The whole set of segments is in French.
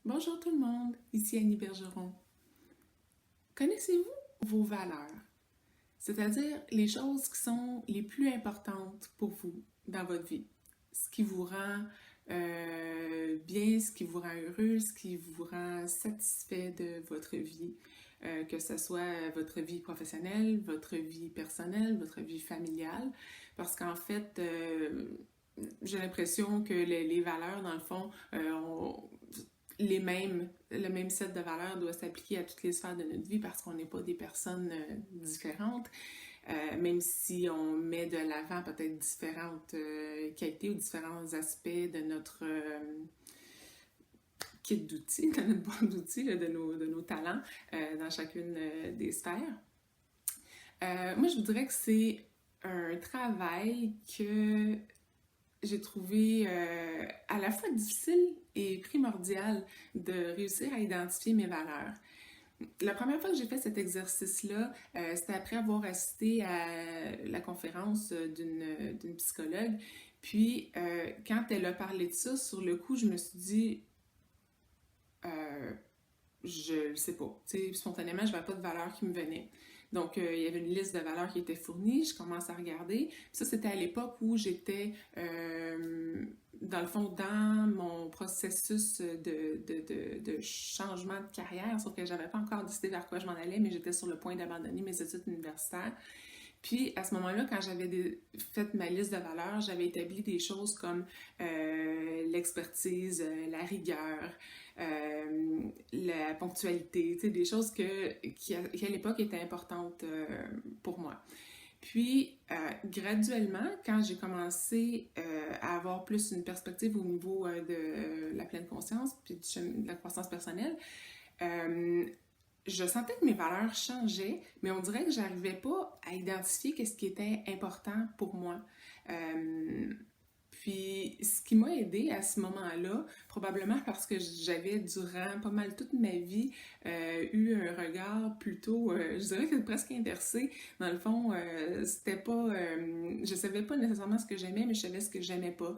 Bonjour tout le monde, ici Annie Bergeron. Connaissez-vous vos valeurs? C'est-à-dire les choses qui sont les plus importantes pour vous dans votre vie. Ce qui vous rend bien, ce qui vous rend heureux, ce qui vous rend satisfait de votre vie. Que ce soit votre vie professionnelle, votre vie personnelle, votre vie familiale. Parce qu'en fait, j'ai l'impression que les valeurs, dans le fond, le même set de valeurs doit s'appliquer à toutes les sphères de notre vie parce qu'on n'est pas des personnes différentes, même si on met de l'avant peut-être différentes qualités ou différents aspects de notre kit d'outils, de notre boîte d'outils, de nos talents dans chacune des sphères. Moi, je vous dirais que c'est un travail que j'ai trouvé à la fois difficile et primordial de réussir à identifier mes valeurs. La première fois que j'ai fait cet exercice-là, c'était après avoir assisté à la conférence d'une psychologue. Puis, quand elle a parlé de ça, sur le coup, je me suis dit, je ne sais pas. Tu sais, spontanément, je n'avais pas de valeurs qui me venaient. Donc, il y avait une liste de valeurs qui était fournie. Je commence à regarder. Puis ça, c'était à l'époque où j'étais, dans le fond, dans mon processus de changement de carrière. Sauf que je n'avais pas encore décidé vers quoi je m'en allais, mais j'étais sur le point d'abandonner mes études universitaires. Puis, à ce moment-là, quand j'avais fait ma liste de valeurs, j'avais établi des choses comme l'expertise, la rigueur, la ponctualité, tu sais, des choses qui à l'époque étaient importantes pour moi. Puis, graduellement, quand j'ai commencé à avoir plus une perspective au niveau de la pleine conscience puis de la croissance personnelle, euh, je sentais que mes valeurs changeaient, mais on dirait que j'arrivais pas à identifier qu'est-ce qui était important pour moi. Euh, Puis, ce qui m'a aidé à ce moment-là, probablement parce que j'avais durant pas mal toute ma vie eu un regard plutôt, je dirais que presque inversé. Dans le fond, c'était pas, je savais pas nécessairement ce que j'aimais, mais je savais ce que j'aimais pas.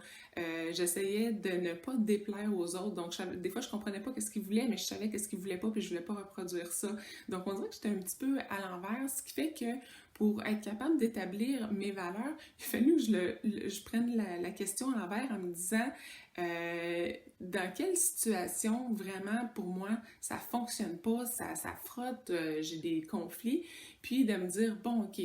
J'essayais de ne pas déplaire aux autres, donc des fois je comprenais pas qu'est-ce qu'ils voulaient, mais je savais qu'est-ce qu'ils voulaient pas, puis je voulais pas reproduire ça. Donc on dirait que j'étais un petit peu à l'envers, ce qui fait que pour être capable d'établir mes valeurs, il a fallu que je prenne la question à l'envers en me disant dans quelle situation vraiment pour moi ça fonctionne pas, ça frotte, j'ai des conflits, puis de me dire bon ok,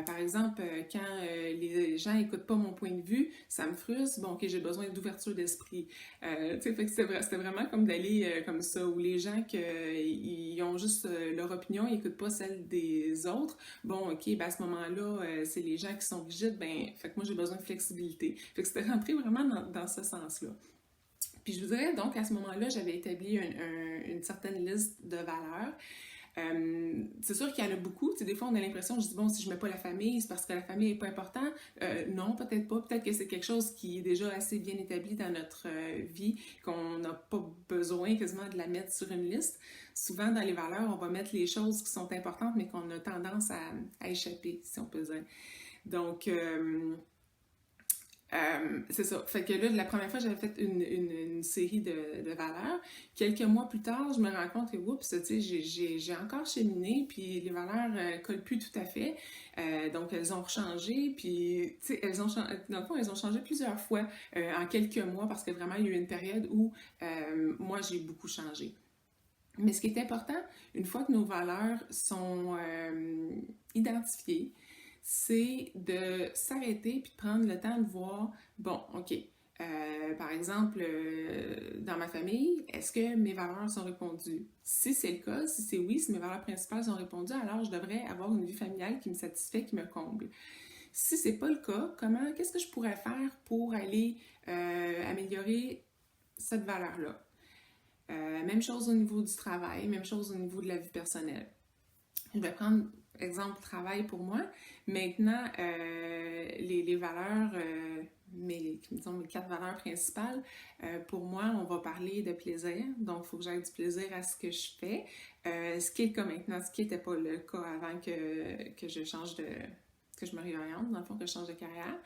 par exemple quand les gens écoutent pas mon point de vue, ça me frustre, bon ok j'ai besoin d'ouverture d'esprit, tu sais fait que c'était vraiment comme d'aller comme ça où les gens ils ont juste leur opinion, ils écoutent pas celle des autres. Bon, ok, ben à ce moment-là, c'est les gens qui sont rigides, ben, fait que moi j'ai besoin de flexibilité. Fait que c'était rentré vraiment dans ce sens-là. Puis je vous dirais donc à ce moment-là, j'avais établi une certaine liste de valeurs. C'est sûr qu'il y en a beaucoup. Tu sais, des fois, on a l'impression, je dis, bon, si je mets pas la famille, c'est parce que la famille est pas important. Non, peut-être pas. Peut-être que c'est quelque chose qui est déjà assez bien établi dans notre vie, qu'on n'a pas besoin quasiment de la mettre sur une liste. Souvent, dans les valeurs, on va mettre les choses qui sont importantes, mais qu'on a tendance à échapper, si on peut dire. Donc, c'est ça. Fait que là, la première fois, j'avais fait une série de valeurs. Quelques mois plus tard, je me rends compte que, oups, tu sais, j'ai encore cheminé, puis les valeurs collent plus tout à fait. Donc, elles ont changé, puis, tu sais, dans le fond, elles ont changé plusieurs fois en quelques mois, parce que vraiment, il y a eu une période où moi, j'ai beaucoup changé. Mais ce qui est important, une fois que nos valeurs sont identifiées, c'est de s'arrêter puis de prendre le temps de voir, bon, ok, par exemple, dans ma famille, est-ce que mes valeurs sont répondues? Si c'est le cas, si c'est oui, si mes valeurs principales sont répondues, alors je devrais avoir une vie familiale qui me satisfait, qui me comble. Si c'est pas le cas, qu'est-ce que je pourrais faire pour aller améliorer cette valeur-là? Même chose au niveau du travail, même chose au niveau de la vie personnelle. Je vais prendre exemple travail pour moi. Maintenant, les valeurs, disons, mes 4 valeurs principales, pour moi, on va parler de plaisir. Donc, il faut que j'aie du plaisir à ce que je fais. Ce qui est le cas maintenant, ce qui n'était pas le cas avant que je change que je me réoriente, dans le fond, que je change de carrière.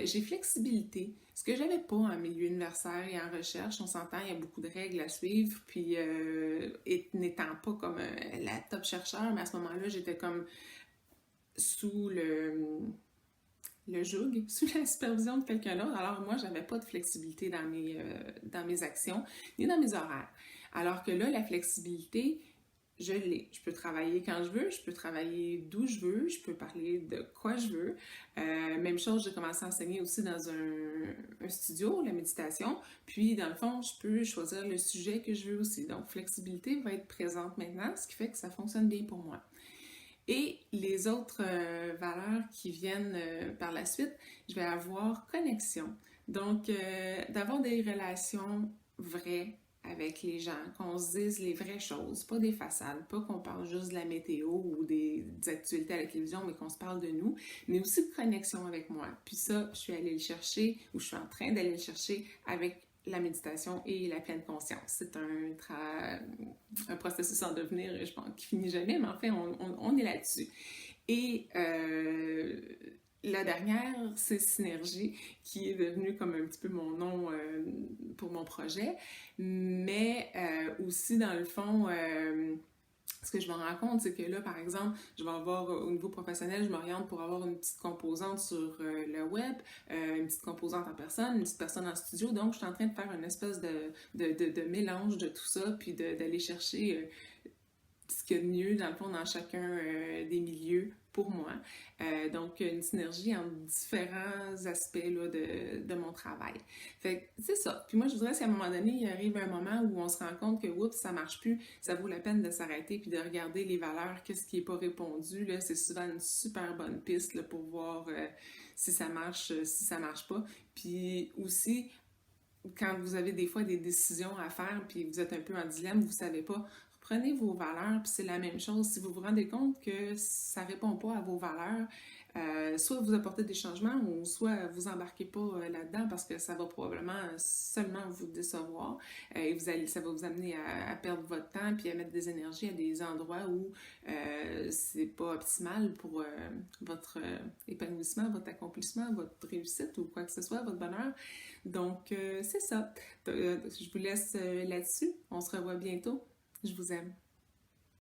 J'ai flexibilité, ce que j'avais pas en milieu universitaire et en recherche. On s'entend, il y a beaucoup de règles à suivre, puis n'étant pas comme la top chercheur, mais à ce moment-là, j'étais comme sous le joug, sous la supervision de quelqu'un d'autre. Alors moi, j'avais pas de flexibilité dans mes actions, ni dans mes horaires. Alors que là, la flexibilité, je l'ai. Je peux travailler quand je veux, je peux travailler d'où je veux, je peux parler de quoi je veux. Même chose, j'ai commencé à enseigner aussi dans un studio, la méditation. Puis, dans le fond, je peux choisir le sujet que je veux aussi. Donc, flexibilité va être présente maintenant, ce qui fait que ça fonctionne bien pour moi. Et les autres valeurs qui viennent par la suite, je vais avoir connexion. Donc, d'avoir des relations vraies avec les gens, qu'on se dise les vraies choses, pas des façades, pas qu'on parle juste de la météo ou des actualités à la télévision, mais qu'on se parle de nous, mais aussi de connexion avec moi. Puis ça, je suis allée le chercher, ou je suis en train d'aller le chercher avec la méditation et la pleine conscience. C'est un processus en devenir, je pense, qui finit jamais, mais enfin, on est là-dessus. Et la dernière, c'est Synergie, qui est devenue comme un petit peu mon nom pour mon projet, mais aussi, dans le fond, ce que je me rends compte, c'est que là, par exemple, je vais avoir, au niveau professionnel, je m'oriente pour avoir une petite composante sur le web, une petite composante en personne, une petite personne en studio. Donc, je suis en train de faire une espèce de mélange de tout ça, puis d'aller chercher ce qu'il y a de mieux, dans le fond, dans chacun des milieux pour moi. Donc, une synergie entre différents aspects là, de mon travail. Fait que c'est ça. Puis moi, je voudrais qu'à un moment donné, il arrive un moment où on se rend compte que, oups, ça marche plus, ça vaut la peine de s'arrêter puis de regarder les valeurs, qu'est-ce qui n'est pas répondu. Là, c'est souvent une super bonne piste là, pour voir si ça marche, si ça marche pas. Puis aussi, quand vous avez des fois des décisions à faire puis vous êtes un peu en dilemme, vous savez pas, prenez vos valeurs, puis c'est la même chose. Si vous vous rendez compte que ça ne répond pas à vos valeurs, soit vous apportez des changements ou soit vous embarquez pas là-dedans parce que ça va probablement seulement vous décevoir et ça va vous amener à perdre votre temps puis à mettre des énergies à des endroits où c'est pas optimal pour votre épanouissement, votre accomplissement, votre réussite ou quoi que ce soit, votre bonheur. Donc, c'est ça. Je vous laisse là-dessus. On se revoit bientôt. Je vous aime.